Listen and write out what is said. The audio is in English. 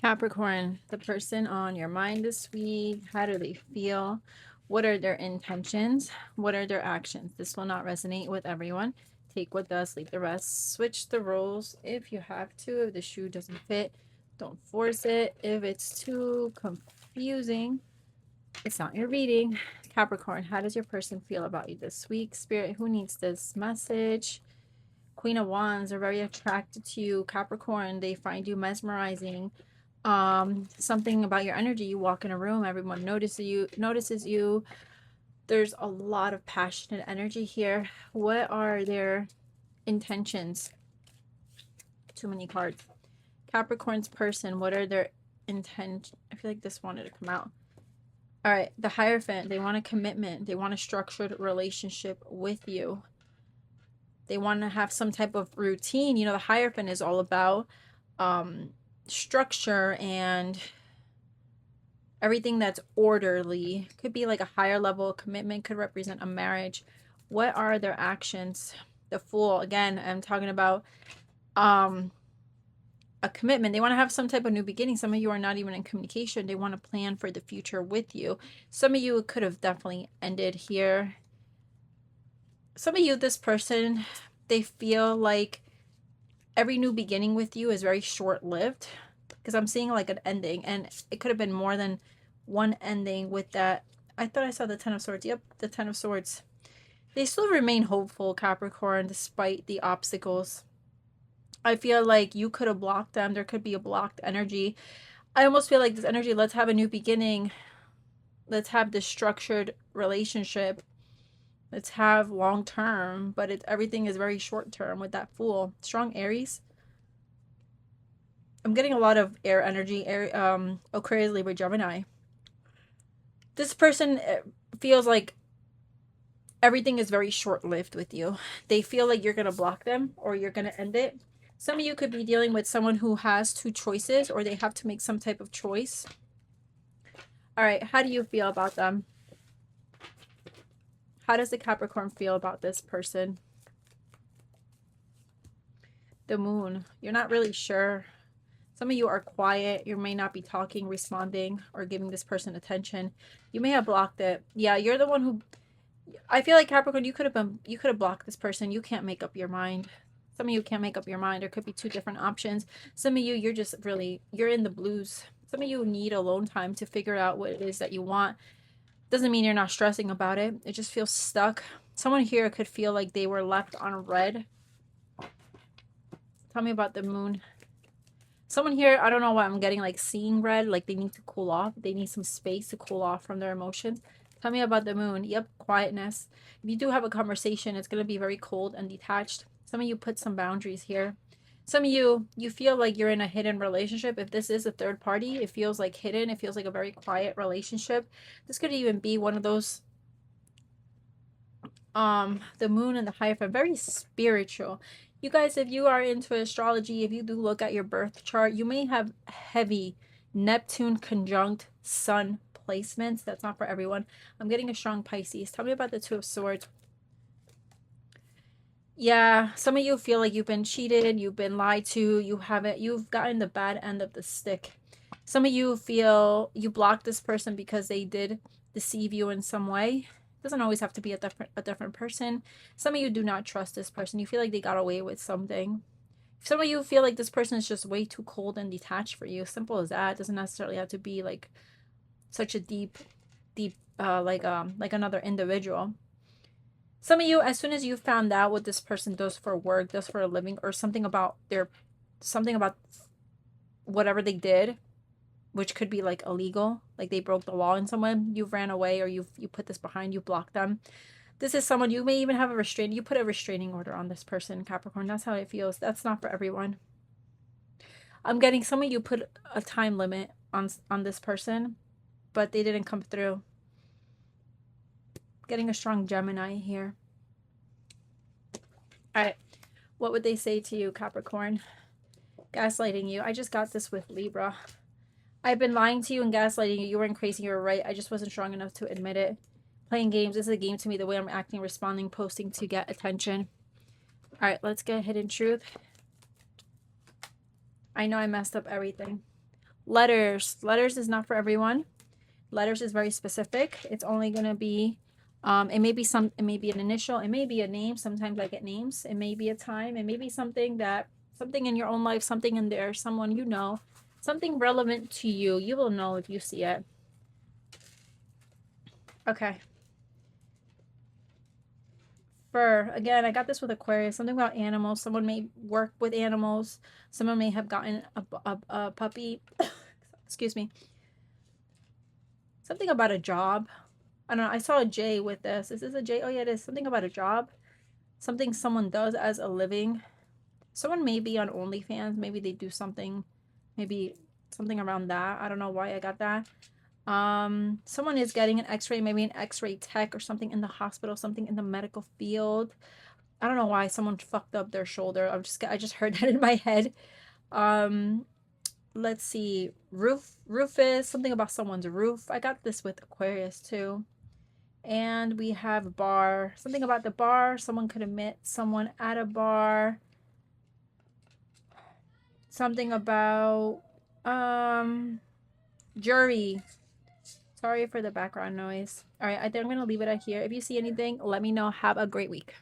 Capricorn, the person on your mind this week, how do they feel? What are their intentions? What are their actions? This will not resonate with everyone. Take what does, leave the rest. Switch the roles if you have to. If the shoe doesn't fit, don't force it. If it's too confusing, it's not your reading. Capricorn, how does your person feel about you this week? Spirit, who needs this message? Queen of Wands are very attracted to you. Capricorn, they find you mesmerizing. Something about your energy. You walk in a room, everyone notices you. There's a lot of passionate energy here. What are their intentions? Too many cards. Capricorn's person, what are their intentions? I feel like this wanted to come out. All right, the Hierophant, they want a commitment. They want a structured relationship with you. They want to have some type of routine. You know, the Hierophant is all about structure and everything that's orderly. Could be like a higher level of commitment, could represent a marriage. What are their actions? The Fool, again, I'm talking about a commitment. They want to have some type of new beginning. Some of you are not even in communication. They want to plan for the future with you. Some of you could have definitely ended here. Some of you, this person, they feel like every new beginning with you is very short-lived, because I'm seeing like an ending, and it could have been more than one ending with that. I thought I saw the Ten of Swords. Yep, the Ten of Swords. They still remain hopeful, Capricorn, despite the obstacles. I feel like you could have blocked them. There could be a blocked energy. I almost feel like this energy, let's have a new beginning. Let's have this structured relationship. Let's have long term, but everything is very short term with that Fool. Strong Aries. I'm getting a lot of air energy. Aquarius, Libra, Gemini. This person feels like everything is very short-lived with you. They feel like you're going to block them or you're going to end it. Some of you could be dealing with someone who has two choices, or they have to make some type of choice. All right, how do you feel about them? How does the Capricorn feel about this person? The Moon, you're not really sure. Some of you are quiet. You may not be talking, responding, or giving this person attention. You may have blocked it. Yeah, you're the one who, I feel like, Capricorn, you could have blocked this person. You can't make up your mind. Some of you can't make up your mind. There could be two different options. Some of you, you're in the blues. Some of you need alone time to figure out what it is that you want. Doesn't mean you're not stressing about it. It just feels stuck. Someone here could feel like they were left on red. Tell me about the Moon. Someone here, I don't know why I'm getting like seeing red, like they need to cool off. They need some space to cool off from their emotions. Tell me about the Moon. Yep, quietness. If you do have a conversation, it's going to be very cold and detached. Some of you put some boundaries here. Some of you feel like you're in a hidden relationship. If this is a third party, it feels like hidden. It feels like a very quiet relationship. This could even be one of those, the Moon and the Hierophant, very spiritual. You guys, if you are into astrology, if you do look at your birth chart, you may have heavy Neptune conjunct Sun placements. That's not for everyone. I'm getting a strong Pisces. Tell me about the Two of Swords. Yeah, some of you feel like you've been cheated, you've been lied to, you've gotten the bad end of the stick. Some of you feel you blocked this person because they did deceive you in some way. It doesn't always have to be a different person. Some of you do not trust this person. You feel like they got away with something. Some of you feel like this person is just way too cold and detached for you. Simple as that. It doesn't necessarily have to be like such a deep like another individual. Some of you, as soon as you found out what this person does for work, does for a living, or something about whatever they did, which could be like illegal, like they broke the law in some way, you ran away, or you put this behind you, blocked them. This is someone, you may even have you put a restraining order on this person, Capricorn. That's how it feels. That's not for everyone. I'm getting some of you put a time limit on this person, but they didn't come through. Getting a strong Gemini here. All right, what would they say to you, Capricorn? Gaslighting you. I just got this with Libra. I've been lying to you and gaslighting you. You weren't crazy, you were right. I just wasn't strong enough to admit it. Playing games. This is a game to me. The way I'm acting, responding, posting to get attention. All right, let's get Hidden Truth. I know I messed up everything. Letters is not for everyone. Letters is very specific. It's only going to be it may be an initial, it may be a name. Sometimes I get names. It may be a time, it may be something in your own life, something in there, someone you know, something relevant to you. You will know if you see it. Okay. Fur. Again, I got this with Aquarius. Something about animals. Someone may work with animals. Someone may have gotten a puppy. Excuse me. Something about a job. I don't know. I saw a J with this. Is this a J? Oh, yeah, it is. Something about a job. Something someone does as a living. Someone may be on OnlyFans. Maybe they do something. Maybe something around that. I don't know why I got that. Someone is getting an x-ray, maybe an x-ray tech or something in the hospital, something in the medical field. I don't know why someone fucked up their shoulder. I just heard that in my head. Let's see. Rufus, something about someone's roof. I got this with Aquarius too. And we have bar. Something about the bar. Someone could have met someone at a bar. Something about jury. Sorry for the background noise. All right, I think I'm going to leave it at here. If you see anything, let me know. Have a great week.